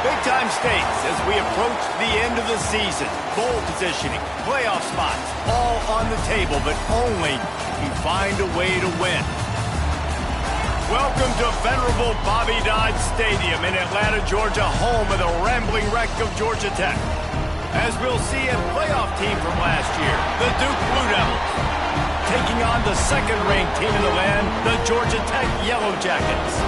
Big-time stakes as we approach the end of the season. Bowl positioning, playoff spots, all on the table, but only if you find a way to win. Welcome to venerable Bobby Dodd Stadium in Atlanta, Georgia, home of the rambling wreck of Georgia Tech. As we'll see a playoff team from last year, the Duke Blue Devils, taking on the second-ranked team in the land, the Georgia Tech Yellow Jackets.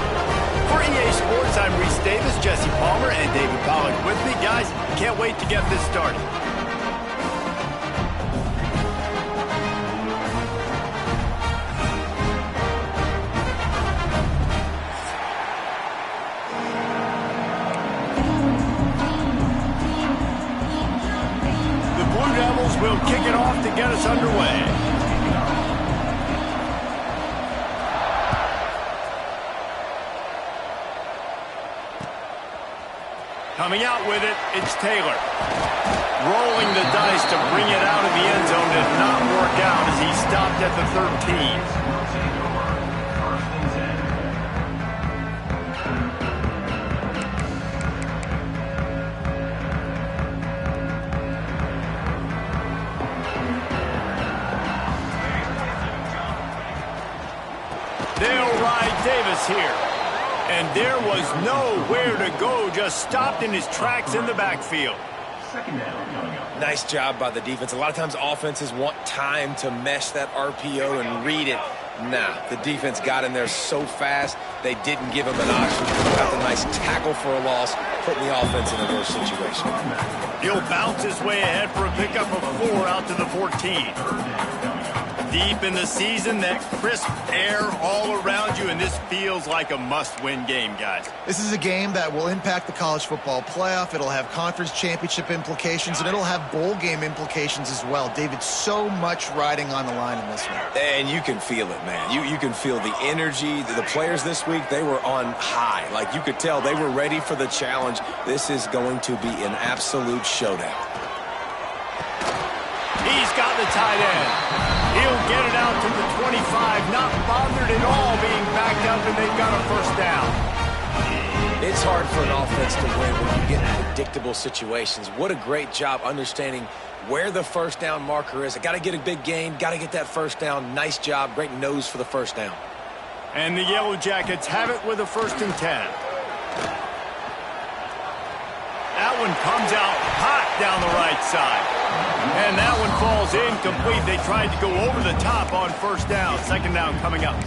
For EA Sports, I'm Reese Davis, Jesse Palmer, and David Pollack with me. Guys, can't wait to get this started. We'll kick it off to get us underway. Coming out with it, it's Taylor. Rolling the dice to bring it out of the end zone did not work out as he stopped at the 13. Davis here. And there was nowhere to go, just stopped in his tracks in the backfield. Nice job by the defense. A lot of times offenses want time to mesh that RPO and read it. Nah, the defense got in there so fast, they didn't give him an option. Got the nice tackle for a loss, putting the offense in a worse situation. He'll bounce his way ahead for a pickup of 4 out to the 14. Deep in the season, that crisp air all around you, and this feels like a must-win game, guys. This is a game that will impact the college football playoff. It'll have conference championship implications, and it'll have bowl game implications as well. David, so much riding on the line in this one. And you can feel it, man. You can feel the energy. The players this week, they were on high. Like, you could tell they were ready for the challenge. This is going to be an absolute showdown. He's got the tight end. He'll get it out to the 25, not bothered at all being backed up, and they've got a first down. It's hard for an offense to win when you get in predictable situations. What a great job understanding where the first down marker is. I got to get a big gain, got to get that first down. Nice job, great nose for the first down. And the Yellow Jackets have it with a 1st and 10. That one comes out hot down the right side. And that one falls incomplete. They tried to go over the top on first down. 2nd down coming up.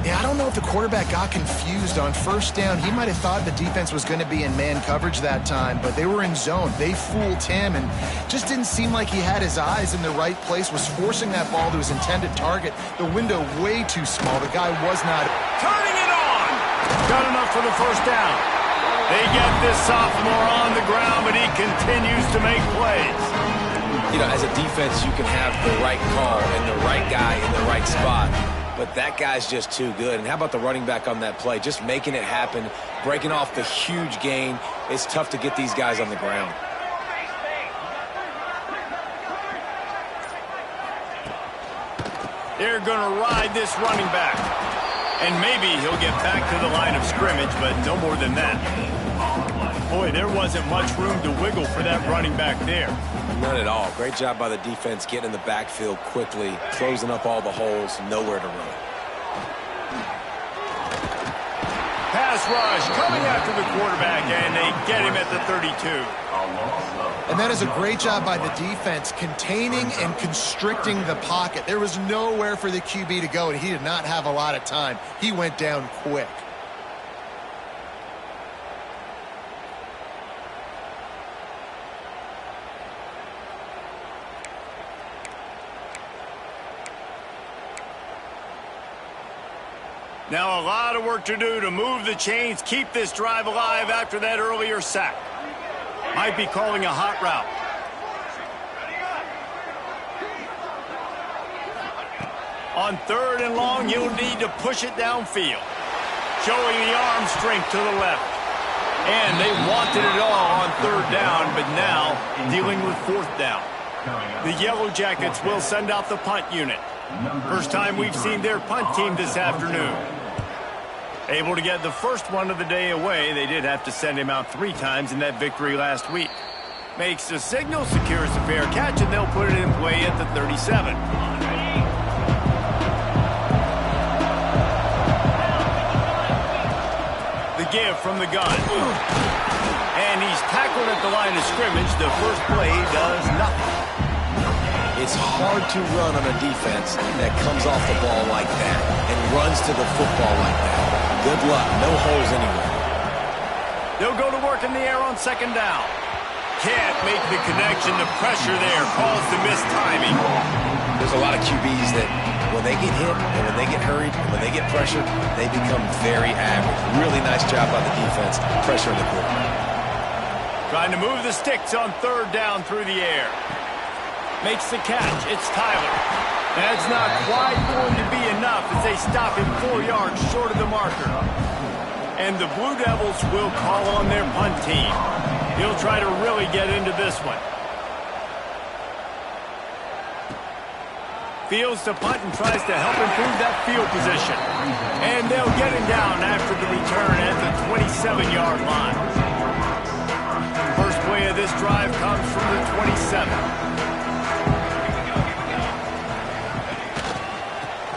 Yeah, I don't know if the quarterback got confused on first down. He might have thought the defense was going to be in man coverage that time, but they were in zone. They fooled him and just didn't seem like he had his eyes in the right place, was forcing that ball to his intended target. The window way too small. The guy was not. Turning it on! Got enough for the first down. They get this sophomore on the ground, but he continues to make plays. You know, as a defense, you can have the right call and the right guy in the right spot, but that guy's just too good. And how about the running back on that play? Just making it happen, breaking off the huge gain. It's tough to get these guys on the ground. They're going to ride this running back. And maybe he'll get back to the line of scrimmage, but no more than that. Boy, there wasn't much room to wiggle for that running back there. None at all. Great job by the defense getting in the backfield quickly, closing up all the holes, nowhere to run. Pass rush coming after the quarterback, and they get him at the 32. And that is a great job by the defense, containing and constricting the pocket. There was nowhere for the QB to go, and he did not have a lot of time. He went down quick. Now a lot of work to do to move the chains, keep this drive alive after that earlier sack. Might be calling a hot route. On 3rd and long, you'll need to push it downfield. Showing the arm strength to the left. And they wanted it all on 3rd down, but now dealing with 4th down. The Yellow Jackets will send out the punt unit. First time we've seen their punt team this afternoon. Able to get the first one of the day away. They did have to send him out 3 times in that victory last week. Makes the signal, secures the fair catch, and they'll put it in play at the 37. The give from the gun. And he's tackled at the line of scrimmage. The first play does nothing. It's hard to run on a defense that comes off the ball like that and runs to the football like that. Good luck. No holes anywhere. They'll go to work in the air on second down. Can't make the connection. The pressure there caused the missed timing. There's a lot of QBs that when they get hit and when they get hurried and when they get pressured, they become very average. Really nice job by the defense, pressuring the quarterback. Trying to move the sticks on third down through the air. Makes the catch. It's Tyler. That's not quite going to be enough as they stop him 4 yards short of the marker. And the Blue Devils will call on their punt team. He'll try to really get into this one. Fields to punt and tries to help improve that field position. And they'll get him down after the return at the 27-yard line. First play of this drive comes from the 27.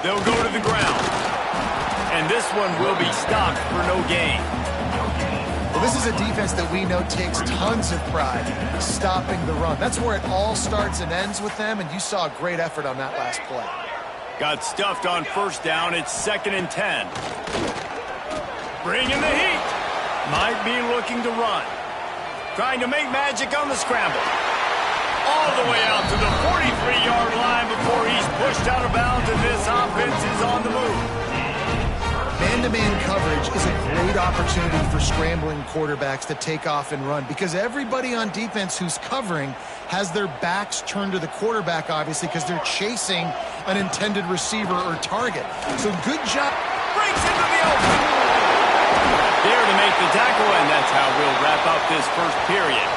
They'll go to the ground. And this one will be stopped for no gain. Well, this is a defense that we know takes tons of pride stopping the run. That's where it all starts and ends with them, and you saw a great effort on that last play. Got stuffed on first down. It's 2nd and 10. Bringing the heat. Might be looking to run. Trying to make magic on the scramble. All the way out to the 43-yard line before he's pushed out of bounds, and this offense is on the move. Man-to-man coverage is a great opportunity for scrambling quarterbacks to take off and run because everybody on defense who's covering has their backs turned to the quarterback, obviously, because they're chasing an intended receiver or target. So good job. Breaks into the open. There to make the tackle, and that's how we'll wrap up this first period.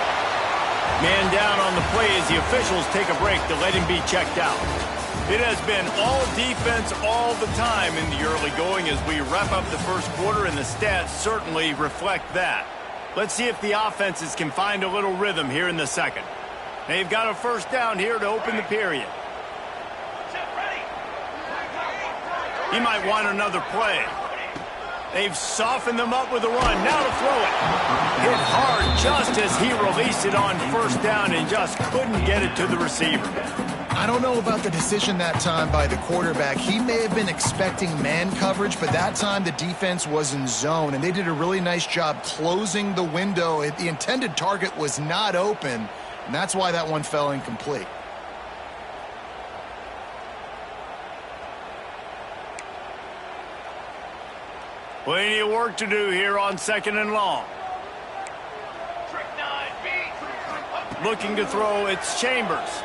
Man down on the play as the officials take a break to let him be checked out. It has been all defense all the time in the early going as we wrap up the first quarter, and the stats certainly reflect that. Let's see if the offenses can find a little rhythm here in the second. They've got a first down here to open the period. He might want another play. They've softened them up with a run. Now to throw it. Hit hard just as he released it on first down and just couldn't get it to the receiver. I don't know about the decision that time by the quarterback. He may have been expecting man coverage, but that time the defense was in zone, and they did a really nice job closing the window. The intended target was not open, and that's why that one fell incomplete. Plenty of work to do here on 2nd and long. Looking to throw, it's Chambers.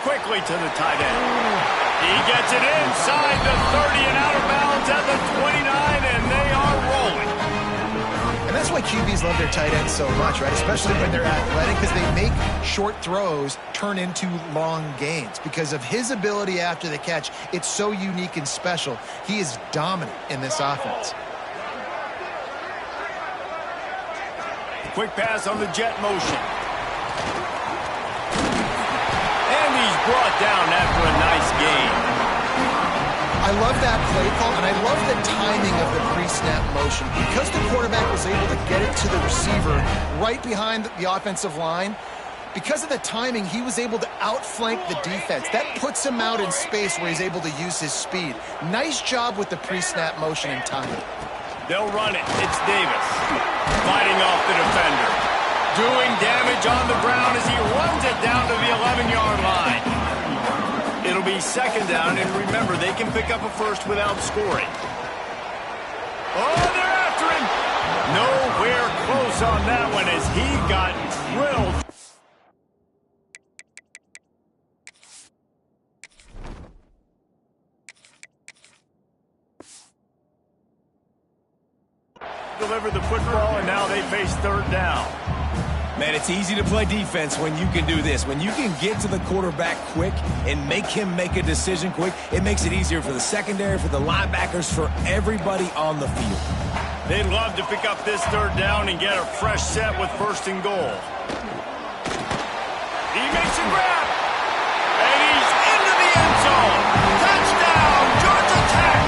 Quickly to the tight end. He gets it inside the 30 and out of bounds at the 29, and they are rolling. And that's why QBs love their tight ends so much, right? Especially when they're athletic, because they make short throws turn into long gains. Because of his ability after the catch, it's so unique and special. He is dominant in this offense. Quick pass on the jet motion. And he's brought down after a nice gain. I love that play call, and I love the timing of the pre-snap motion. Because the quarterback was able to get it to the receiver right behind the offensive line, because of the timing, he was able to outflank the defense. That puts him out in space where he's able to use his speed. Nice job with the pre-snap motion and timing. They'll run it. It's Davis fighting off the defender. Doing damage on the ground as he runs it down to the 11-yard line. It'll be 2nd down, and remember, they can pick up a first without scoring. Oh, they're after him. Nowhere close on that one as he got drilled. Deliver the football, and now they face 3rd down. Man, it's easy to play defense when you can do this. When you can get to the quarterback quick and make him make a decision quick, it makes it easier for the secondary, for the linebackers, for everybody on the field. They'd love to pick up this third down and get a fresh set with 1st and goal. He makes a grab, and he's into the end zone. Touchdown, Georgia Tech!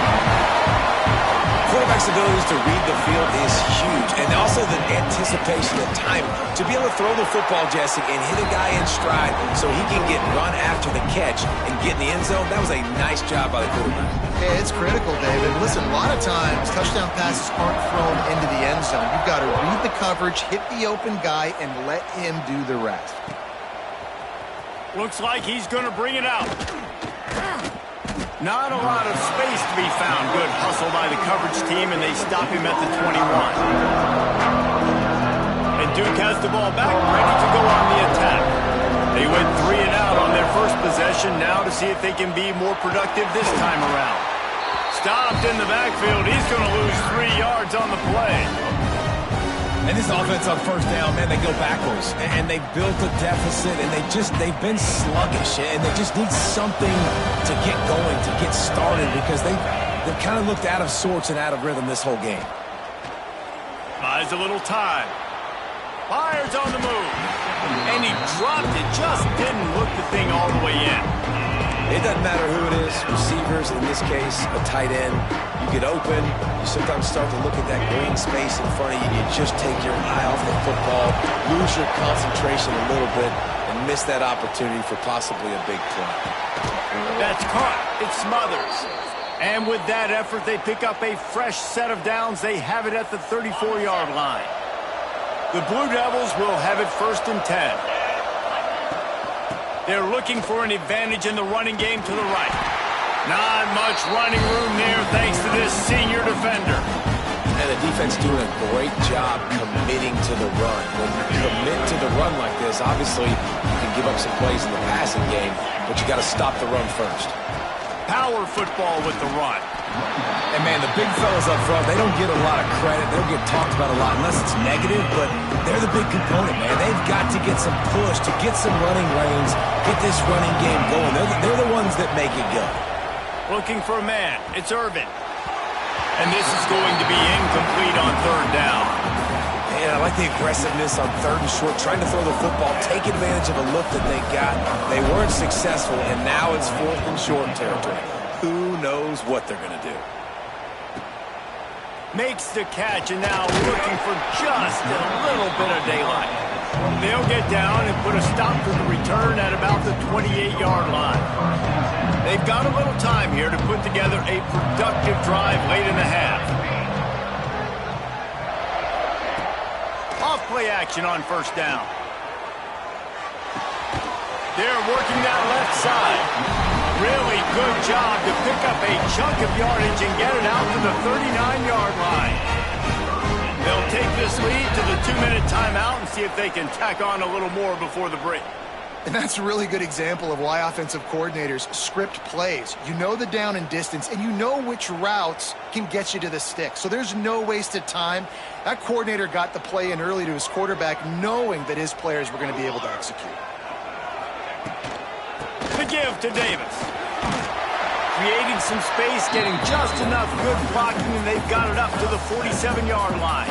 Quarterback's abilities to read the field is huge, and also the anticipation and time to be able to throw the football, Jesse, and hit a guy in stride so he can get run after the catch and get in the end zone. That was a nice job by the quarterback. Yeah, it's critical, David. Listen, a lot of times touchdown passes aren't thrown into the end zone. You've got to read the coverage, hit the open guy, and let him do the rest. Looks like he's going to bring it out. Not a lot of space to be found. Good hustle by the coverage team, and they stop him at the 21. And Duke has the ball back, ready to go on the attack. They went 3 and out on their first possession, now to see if they can be more productive this time around. Stopped in the backfield. He's going to lose 3 yards on the play. And this offense on 1st down, man, they go backwards. And they built a deficit, and they've been sluggish, and they just need something to get going, to get started, because they've kind of looked out of sorts and out of rhythm this whole game. Buys a little time. Fires on the move. And he dropped it. Just didn't look the thing all the way in. It doesn't matter who it is, receivers, in this case, a tight end. You get open, you sometimes start to look at that green space in front of you, and you just take your eye off the football, lose your concentration a little bit, and miss that opportunity for possibly a big play. That's caught. It smothers. And with that effort, they pick up a fresh set of downs. They have it at the 34-yard line. The Blue Devils will have it 1st and 10. They're looking for an advantage in the running game to the right. Not much running room there thanks to this senior defender. And the defense doing a great job committing to the run. When you commit to the run like this, obviously you can give up some plays in the passing game, but you got to stop the run first. Power football with the run. And, man, the big fellas up front, they don't get a lot of credit. They don't get talked about a lot unless it's negative, but they're the big component, man. They've got to get some push, to get some running lanes, get this running game going. They're the ones that make it go. Looking for a man. It's Irvin. And this is going to be incomplete on 3rd down. Man, I like the aggressiveness on 3rd and short, trying to throw the football, take advantage of a look that they got. They weren't successful, and now it's 4th and short territory. Who knows what they're going to do? Makes the catch, and now looking for just a little bit of daylight. They'll get down and put a stop to the return at about the 28-yard line. They've got a little time here to put together a productive drive late in the half. Off-play action on 1st down. They're working that left side. Really good job to pick up a chunk of yardage and get it out to the 39-yard line. They'll take this lead to the 2-minute timeout and see if they can tack on a little more before the break. And that's a really good example of why offensive coordinators script plays. You know the down and distance, and you know which routes can get you to the stick. So there's no wasted time. That coordinator got the play in early to his quarterback, knowing that his players were going to be able to execute. The give to Davis. Creating some space, getting just enough good blocking, and they've got it up to the 47-yard line.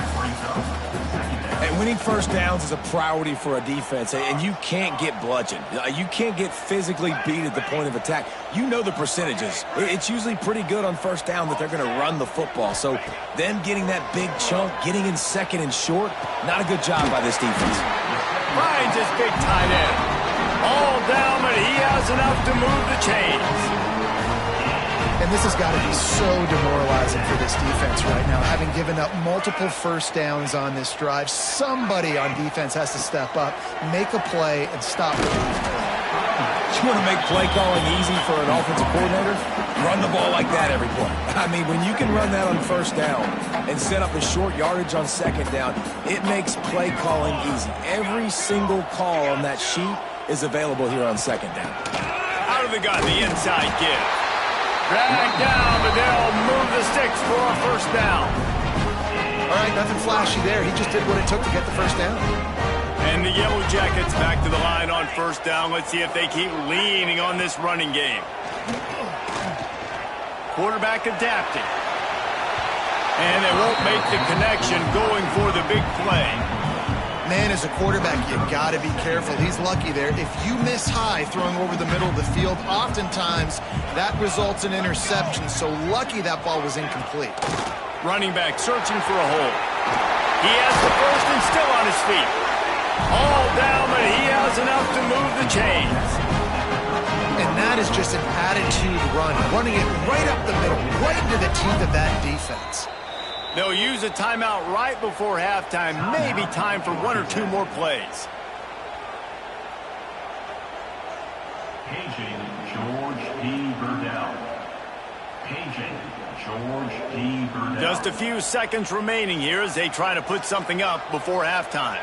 And winning 1st downs is a priority for a defense, and you can't get bludgeoned. You can't get physically beat at the point of attack. You know the percentages. It's usually pretty good on 1st down that they're going to run the football. So them getting that big chunk, getting in 2nd and short, not a good job by this defense. Finds his big tight end. All down, but he has enough to move the chains. And this has got to be so demoralizing for this defense right now. Having given up multiple 1st downs on this drive, somebody on defense has to step up, make a play, and stop the lead. You want to make play calling easy for an offensive coordinator? Run the ball like that every play. I mean, when you can run that on 1st down and set up the short yardage on 2nd down, it makes play calling easy. Every single call on that sheet is available here on 2nd down. Out of the gun, the inside give. Drag down, but they'll move the sticks for a 1st down. All right, nothing flashy there. He just did what it took to get the 1st down. And the Yellow Jackets back to the line on first down. Let's see if they keep leaning on this running game. Quarterback adapting. And they won't make the connection going for the big play. Man, as a quarterback, you got to be careful. He's lucky there. If you miss high throwing over the middle of the field, oftentimes that results in interception. So lucky that ball was incomplete. Running back searching for a hole. He has the first and still on his feet. All down, but he has enough to move the chains. And that is just an attitude run, running it right up the middle, right into the teeth of that defense. They'll use a timeout right before halftime. Maybe time for one or two more plays. Paging George P. Burdell. Paging George P. Burdell. Just a few seconds remaining here as they try to put something up before halftime.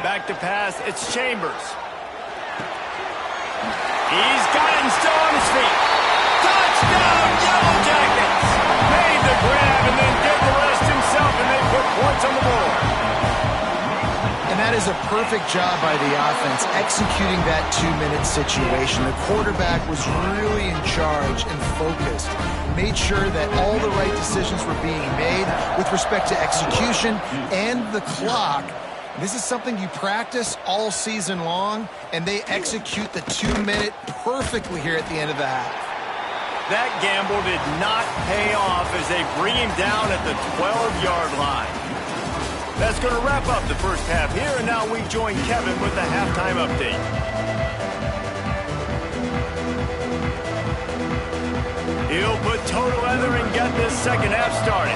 Back to pass, it's Chambers. He's got it and still on his feet. Touchdown, Yellow Jackets! Made the grab and then did the rest himself, and they put points on the board. And that is a perfect job by the offense, executing that 2-minute situation. The quarterback was really in charge and focused. Made sure that all the right decisions were being made with respect to execution and the clock. This is something you practice all season long, and they execute the 2-minute perfectly here at the end of the half. That gamble did not pay off as they bring him down at the 12-yard line. That's going to wrap up the first half here, and now we join Kevin with the halftime update. He'll put total leather and get this second half started.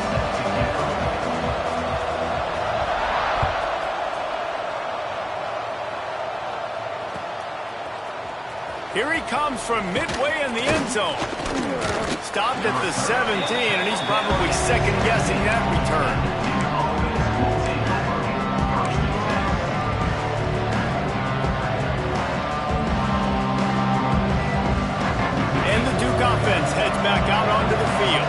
Here he comes from midway in the end zone. Stopped at the 17, and he's probably second-guessing that return. And the Duke offense heads back out onto the field.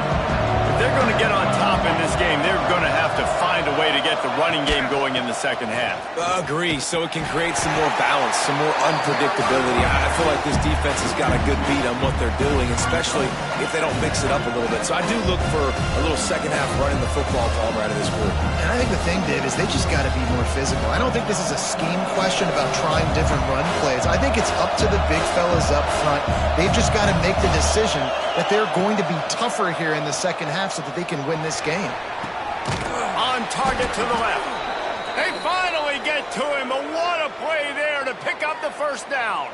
If they're going to get on top in this game, they're going to have to find a way to get the running game going in the second half. Agree, so it can create some more balance, some more unpredictability. I feel like this defense has got a good beat on what they're doing, especially if they don't mix it up a little bit. So I do look for a little second half running the football ball out of this group. And I think the thing, Dave, is they just got to be more physical. I don't think this is a scheme question about trying different run plays. I think it's up to the big fellas up front. They've just got to make the decision that they're going to be tougher here in the second half so that they can win this game. On target to the left. They finally get to him, but what a play there to pick up the first down.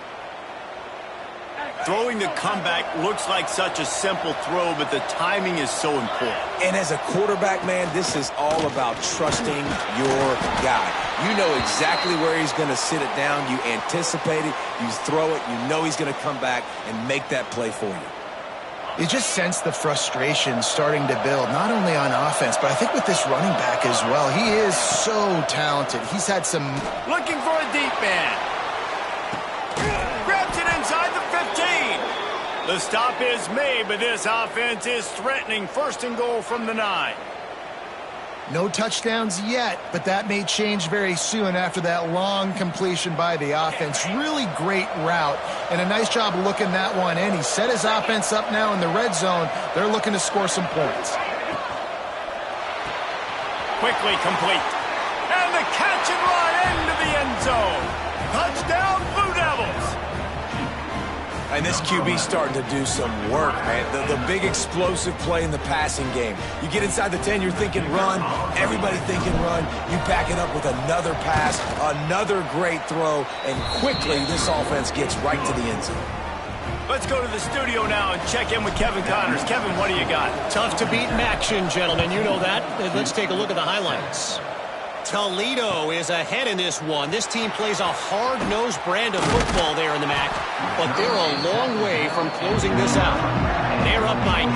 Throwing the comeback looks like such a simple throw, but the timing is so important. And as a quarterback, man, this is all about trusting your guy. You know exactly where he's going to sit it down. You anticipate it. You throw it. You know he's going to come back and make that play for you. You just sense the frustration starting to build, not only on offense, but I think with this running back as well. He is so talented. He's had some... Looking for a deep man. Grabs it inside the 15. The stop is made, but this offense is threatening first and goal from the 9. No touchdowns yet, but that may change very soon after that long completion by the offense. Really great route, and a nice job looking that one in. He set his offense up now in the red zone. They're looking to score some points. Quickly complete. And the catch and run into the end zone. Touchdown, Blue Devils. And this QB's starting to do some work, man. The big explosive play in the passing game. You get inside the 10, you're thinking run. Everybody thinking run. You back it up with another pass, another great throw, and quickly this offense gets right to the end zone. Let's go to the studio now and check in with Kevin Connors. Kevin, what do you got? Tough to beat in action, gentlemen. You know that. Let's take a look at the highlights. Toledo is ahead in this one. This team plays a hard-nosed brand of football there in the MAC, but they're a long way from closing this out. They're up by 10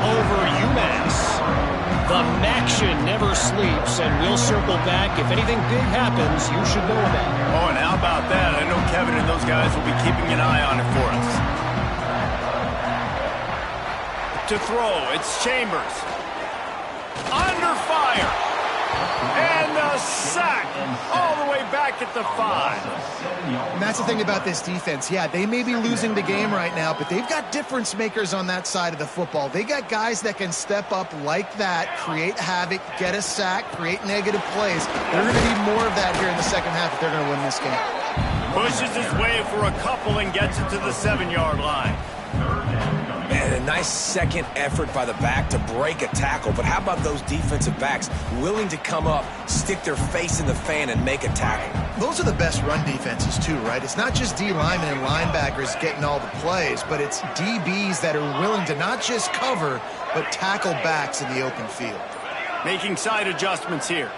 over UMass. The MACtion never sleeps, and we'll circle back. If anything big happens, you should know about it. Oh, and how about that? I know Kevin and those guys will be keeping an eye on it for us. To throw, it's Chambers. Under fire. And the a sack all the way back at the 5. And that's the thing about this defense. Yeah, they may be losing the game right now, but they've got difference makers on that side of the football. They got guys that can step up like that, create havoc, get a sack, create negative plays. They're going to need more of that here in the second half if they're going to win this game. Pushes his way for a couple and gets it to the 7-yard line. Man, a nice second effort by the back to break a tackle. But how about those defensive backs willing to come up, stick their face in the fan, and make a tackle? Those are the best run defenses too, right? It's not just D linemen and linebackers getting all the plays, but it's DBs that are willing to not just cover, but tackle backs in the open field. Making side adjustments here.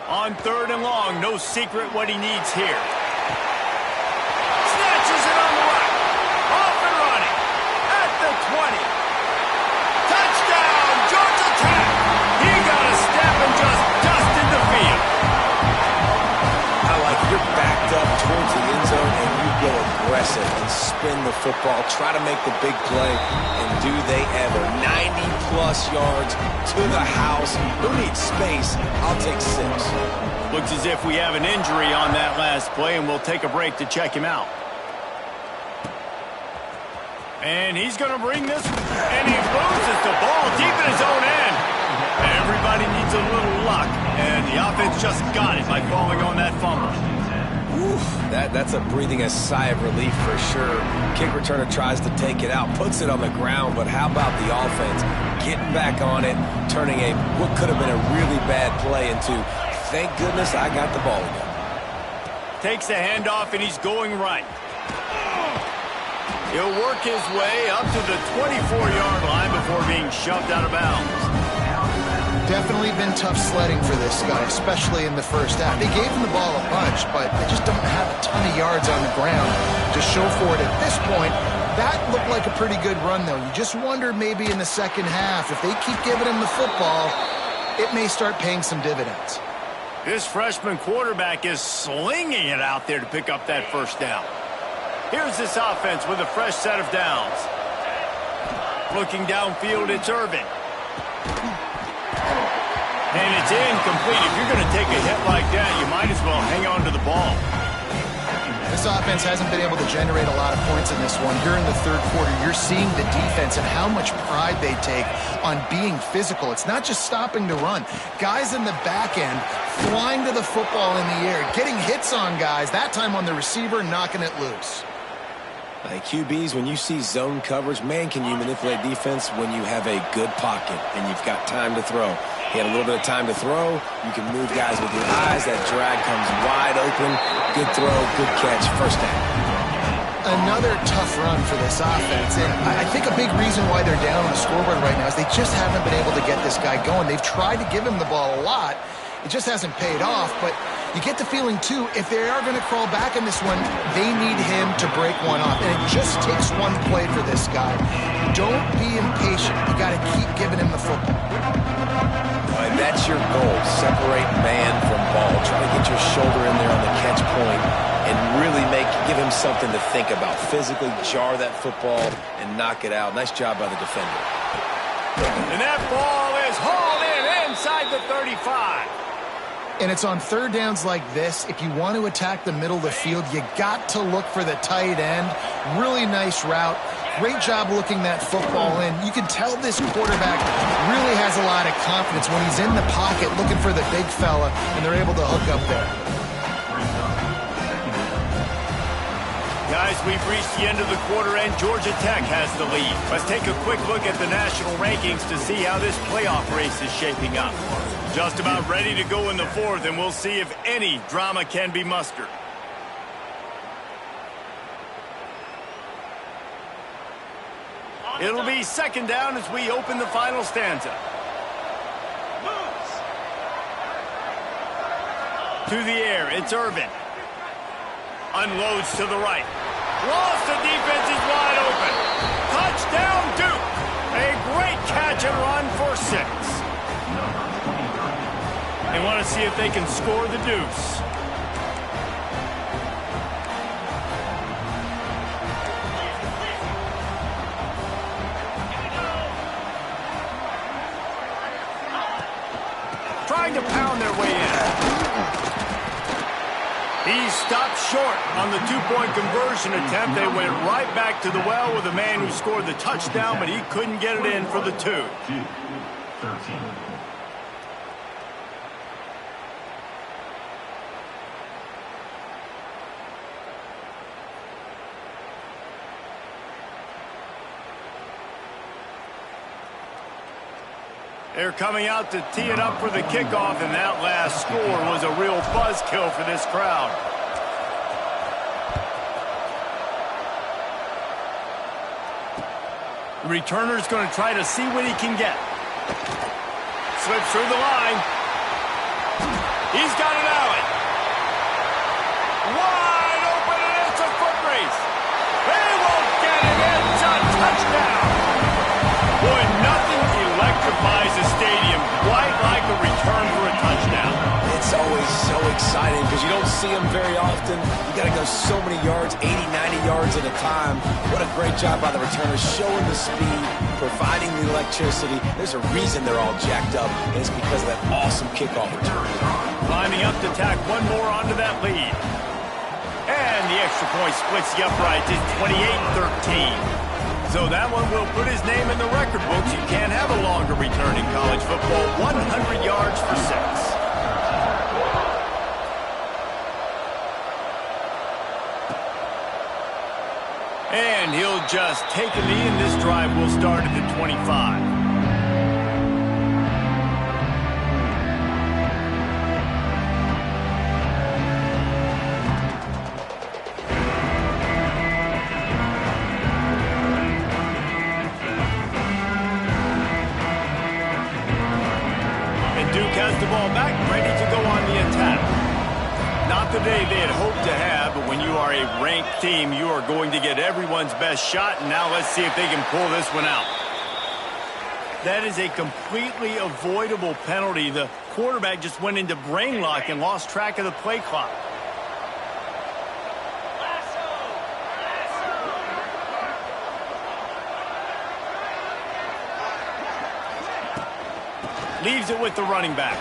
On 3rd and long, no secret what he needs here. Snatches it on the right. Off and running. At the 20. Touchdown, Georgia Tech. He got a step and just dusted the field. I like it. You're backed up towards the end zone, and you go aggressive and spin the football, try to make the big play, and do they ever. 90-plus yards to the house. Who needs space? I'll take 6. Looks as if we have an injury on that last play, and we'll take a break to check him out. And he's going to bring this, and he loses the ball deep in his own end. Everybody needs a little luck, and the offense just got it by falling on that fumble. Oof, that's a breathing a sigh of relief for sure. Kick returner tries to take it out, puts it on the ground, but how about the offense getting back on it, turning what could have been a really bad play into, thank goodness I got the ball again. Takes the handoff, and he's going right. He'll work his way up to the 24-yard line before being shoved out of bounds. Definitely been tough sledding for this guy, especially in the first half. They gave him the ball a bunch, but they just don't have a ton of yards on the ground to show for it at this point. That looked like a pretty good run, though. You just wonder maybe in the second half, if they keep giving him the football, it may start paying some dividends. This freshman quarterback is slinging it out there to pick up that first down. Here's this offense with a fresh set of downs. Looking downfield, it's Irvin. And it's incomplete. If you're going to take a hit like that, you might as well hang on to the ball. This offense hasn't been able to generate a lot of points in this one. Here in the third quarter, you're seeing the defense and how much pride they take on being physical. It's not just stopping to run. Guys in the back end flying to the football in the air, getting hits on guys, that time on the receiver, knocking it loose. Like QBs, when you see zone coverage, man, can you manipulate defense when you have a good pocket and you've got time to throw. He had a little bit of time to throw. You can move guys with your eyes. That drag comes wide open. Good throw, good catch, first down. Another tough run for this offense, and I think a big reason why they're down on the scoreboard right now is they just haven't been able to get this guy going. They've tried to give him the ball a lot. It just hasn't paid off, but you get the feeling, too, if they are going to crawl back in this one, they need him to break one off, and it just takes one play for this guy. Don't be impatient. You got to keep giving him the football. And that's your goal. Separate man from ball. Try to get your shoulder in there on the catch point and really give him something to think about. Physically jar that football and knock it out. Nice job by the defender. And that ball is hauled in inside the 35. And it's on third downs like this. If you want to attack the middle of the field, you got to look for the tight end. Really nice route. Great job looking that football in. You can tell this quarterback really has a lot of confidence when he's in the pocket looking for the big fella, and they're able to hook up there. Guys, we've reached the end of the quarter, and Georgia Tech has the lead. Let's take a quick look at the national rankings to see how this playoff race is shaping up. Just about ready to go in the fourth, and we'll see if any drama can be mustered. It'll be second down as we open the final stanza. To the air, it's Irvin. Unloads to the right. Lost, the defense is wide open. Touchdown, Duke. A great catch and run for 6. They want to see if they can score the deuce. to pound their way in. He stopped short on the two-point conversion attempt. They went right back to the well with the man who scored the touchdown, but he couldn't get it in for the 2. 13. They're coming out to tee it up for the kickoff, and that last score was a real buzzkill for this crowd. The returner's going to try to see what he can get. Slips through the line. He's got it out. Wide open, and it's a foot race. They won't get it. It's a touchdown. Boy, nothing electrifies a stadium quite like a return for a touchdown. It's always so exciting because you don't see them very often. You got to go so many yards, 80, 90 yards at a time. What a great job by the returners, showing the speed, providing the electricity. There's a reason they're all jacked up, and it's because of that awesome kickoff return. Climbing up to tack one more onto that lead. And the extra point splits the uprights. It's 28-13. So that one will put his name in the record books. You can't have a longer return in college football. 100 yards for 6. And he'll just take a knee, and this drive will start at the 25. Has the ball back, ready to go on the attack. Not the day they had hoped to have, but when you are a ranked team, you are going to get everyone's best shot, and now let's see if they can pull this one out. That is a completely avoidable penalty. The quarterback just went into brain lock and lost track of the play clock. Leaves it with the running back.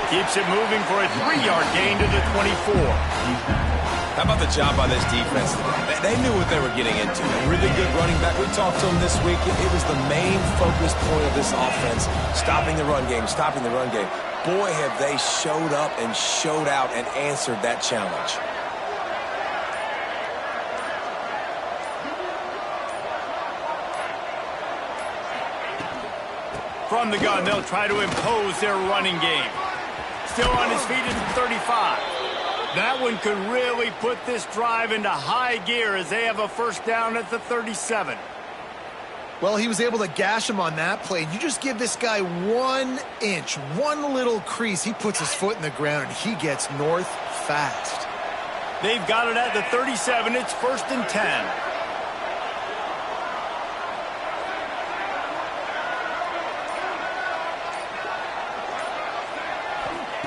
Keeps it moving for a 3-yard gain to the 24. How about the job by this defense? They knew what they were getting into. A really good running back. We talked to him this week. It was the main focus point of this offense. Stopping the run game, stopping the run game. Boy, have they showed up and showed out and answered that challenge. From the gun, they'll try to impose their running game. Still on his feet at the 35. That one could really put this drive into high gear as they have a first down at the 37. Well, he was able to gash him on that play. You just give this guy 1 inch, one little crease. He puts his foot in the ground, and he gets north fast. They've got it at the 37. It's 1st and 10.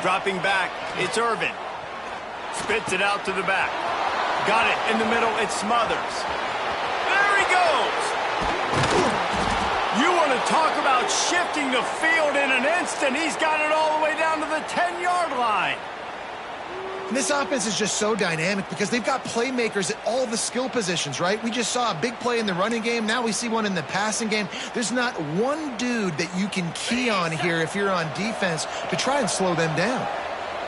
Dropping back, it's Irvin. Spits it out to the back. Got it in the middle, it's Smothers. There he goes! You want to talk about shifting the field in an instant. He's got it all the way down to the 10-yard line. And this offense is just so dynamic because they've got playmakers at all the skill positions, right? We just saw a big play in the running game. Now we see one in the passing game. There's not one dude that you can key on here if you're on defense to try and slow them down.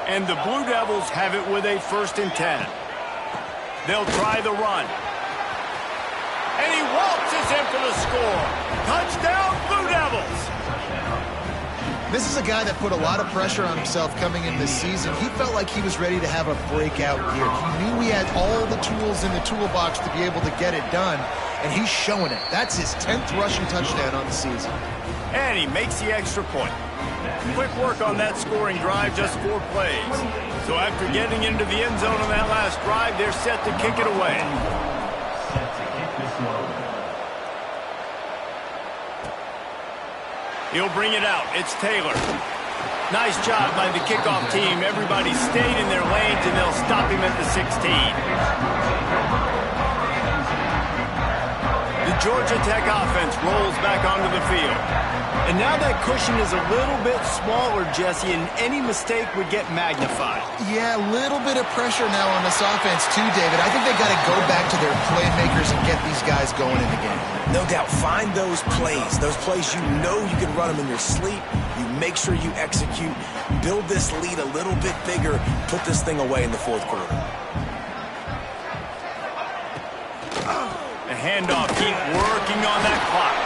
And the Blue Devils have it with a 1st and 10. They'll try the run. And he waltzes in for the score. Touchdown, Blue Devils! This is a guy that put a lot of pressure on himself coming into this season. He felt like he was ready to have a breakout year. He knew he had all the tools in the toolbox to be able to get it done, and he's showing it. That's his 10th rushing touchdown on the season. And he makes the extra point. Quick work on that scoring drive, just 4 plays. So after getting into the end zone on that last drive, they're set to kick it away. Set to kick this one away. He'll bring it out. It's Taylor. Nice job by the kickoff team. Everybody stayed in their lanes, and they'll stop him at the 16. The Georgia Tech offense rolls back onto the field. And now that cushion is a little bit smaller, Jesse, and any mistake would get magnified. Yeah, a little bit of pressure now on this offense too, David. I think they got to go back to their playmakers and get these guys going in the game. No doubt. Find those plays you know you can run them in your sleep. You make sure you execute. Build this lead a little bit bigger. Put this thing away in the fourth quarter. A handoff. Keep working on that clock.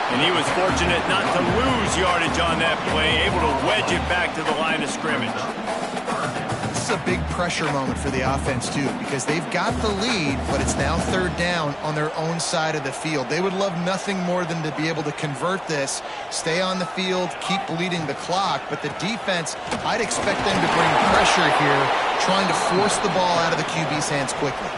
And he was fortunate not to lose yardage on that play, able to wedge it back to the line of scrimmage. This is a big pressure moment for the offense, too, because they've got the lead, but it's now third down on their own side of the field. They would love nothing more than to be able to convert this, stay on the field, keep bleeding the clock, but the defense, I'd expect them to bring pressure here, trying to force the ball out of the QB's hands quickly.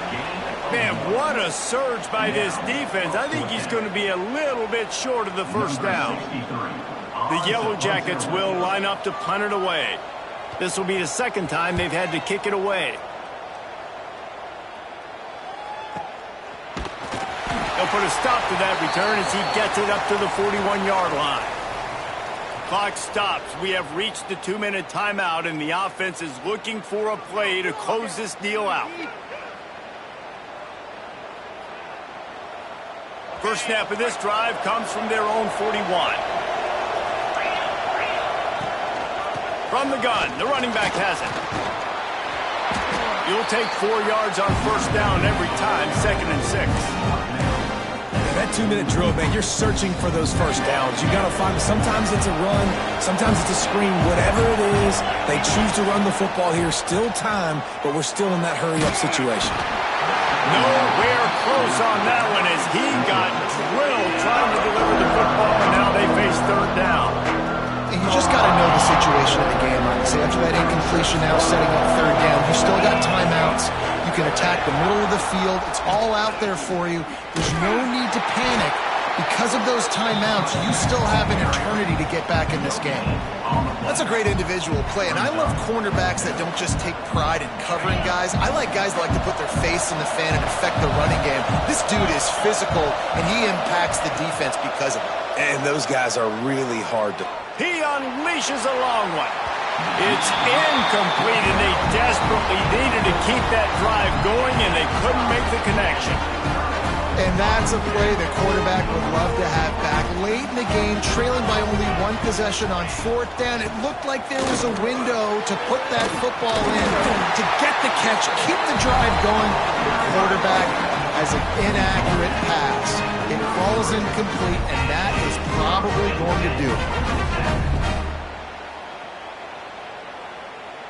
Man, what a surge by this defense. I think he's going to be a little bit short of the first down. The Yellow Jackets will line up to punt it away. This will be the second time they've had to kick it away. They'll put a stop to that return as he gets it up to the 41-yard line. Clock stops. We have reached the 2-minute timeout, and the offense is looking for a play to close this deal out. First snap of this drive comes from their own 41. From the gun, the running back has it. You'll take 4 yards on first down every time, 2nd and 6. That 2-minute drill, man, you're searching for those first downs. You got to find them. Sometimes it's a run, sometimes it's a screen. Whatever it is, they choose to run the football here. Still time, but we're still in that hurry-up situation. Nowhere close on that one as he got drilled trying to deliver the football, and now they face third down. And you just got to know the situation of the game, honestly. After that incompletion now setting up third down, you still got timeouts. You can attack the middle of the field. It's all out there for you. There's no need to panic. Because of those timeouts, you still have an eternity to get back in this game. That's a great individual play, and I love cornerbacks that don't just take pride in covering guys. I like guys that like to put their face in the fan and affect the running game. This dude is physical, and he impacts the defense because of it. And those guys are really hard to... He unleashes a long one. It's incomplete, and they desperately needed to keep that drive going, and they couldn't make the connection. And that's a play the quarterback would love to have back. Late in the game, trailing by only 1 possession on fourth down, it looked like there was a window to put that football in, to get the catch, keep the drive going. The quarterback has an inaccurate pass. It falls incomplete, and that is probably going to do it.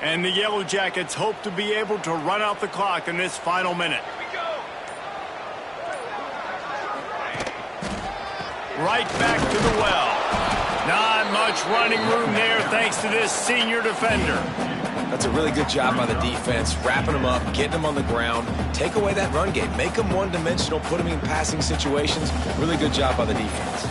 And the Yellow Jackets hope to be able to run out the clock in this final minute. Right back to the well. Not much running room there thanks to this senior defender. That's a really good job by the defense, wrapping them up, getting them on the ground, take away that run game, make them one-dimensional, put them in passing situations. Really good job by the defense.